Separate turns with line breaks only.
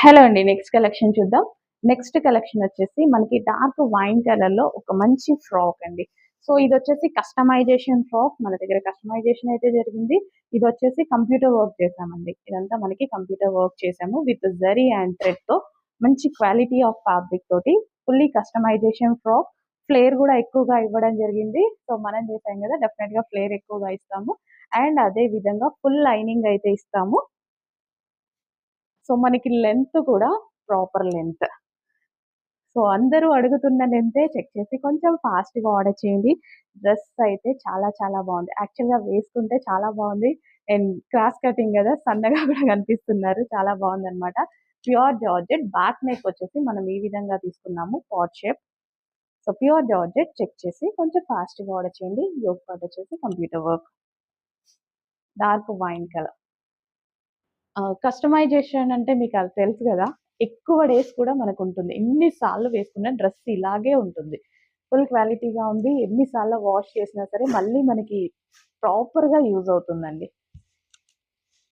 Hello అండి. Next collection చూద్దాం. Next collection వచ్చేసి మనకి డార్క్ వైన్ కలర్‌లో ఒక మంచి ఫ్రాక్ అండి. సో, ఇదొచ్చేసి కస్టమైజేషన్ ఫ్రాక్. మన దగ్గర కస్టమైజేషన్ అయితే జరిగింది. ఇదొచ్చేసి కంప్యూటర్ వర్క్ చేశామండి. ఇదంతా మనకి కంప్యూటర్ వర్క్ చేశాము. విత్ జరీ అండ్ థ్రెడ్‌తో మంచి క్వాలిటీ ఆఫ్ ఫ్యాబ్రిక్ తోటి ఫుల్లీ కస్టమైజేషన్ ఫ్రాక్. ఫ్లేర్ గూడా ఎక్కువగా ఇవ్వడం జరిగింది. సో, మనం చేసాం గదా! డెఫినెట్‌గా ఫ్లేర్ ఎక్కువగా ఇస్తాము. అండ్ అదే విధంగా ఫుల్ లైనింగ్ అయితే ఇస్తాము. సో, మనకి లెంత్ కూడా ప్రాపర్ లెంత్. సో, అందరూ అడుగుతున్న లెంతే చెక్ చేసి కొంచెం ఫాస్ట్‌గా ఆర్డర్ చేయండి. డ్రెస్ అయితే చాలా చాలా బావుంది. యాక్చువల్‌గా వేసుకుంటే చాలా బావుంది. అండ్ క్రాస్ కటింగ్ గదా! సన్నగా కూడా కనిపిస్తున్నారు. చాలా బావుందనమాట. ప్యూర్ జార్జెట్ బ్యాక్ నెక్ వచ్చేసి మనం ఈ విధంగా తీసుకున్నాము pot shape. So, pure georgette check చేసి కొంచెం ఫాస్ట్‌గా ఆర్డర్ చేయండి. యోక్ పార్ట్ వచ్చేసి computer work. Dark wine colour. Customisation అంటే మీకది తెలుసు గదా! ఎక్కువ డేస్ కూడా మనకుంటుంది. ఎన్ని సార్లు వేసుకున్న డ్రెస్ ఇలాగే ఉంటుంది. ఫుల్ క్వాలిటీగా ఉంది. ఎన్ని సార్లు వాష్ చేసినా సరే మళ్ళీ మనకి ప్రాపర్‌గా యూజ్ అవుతుందండి.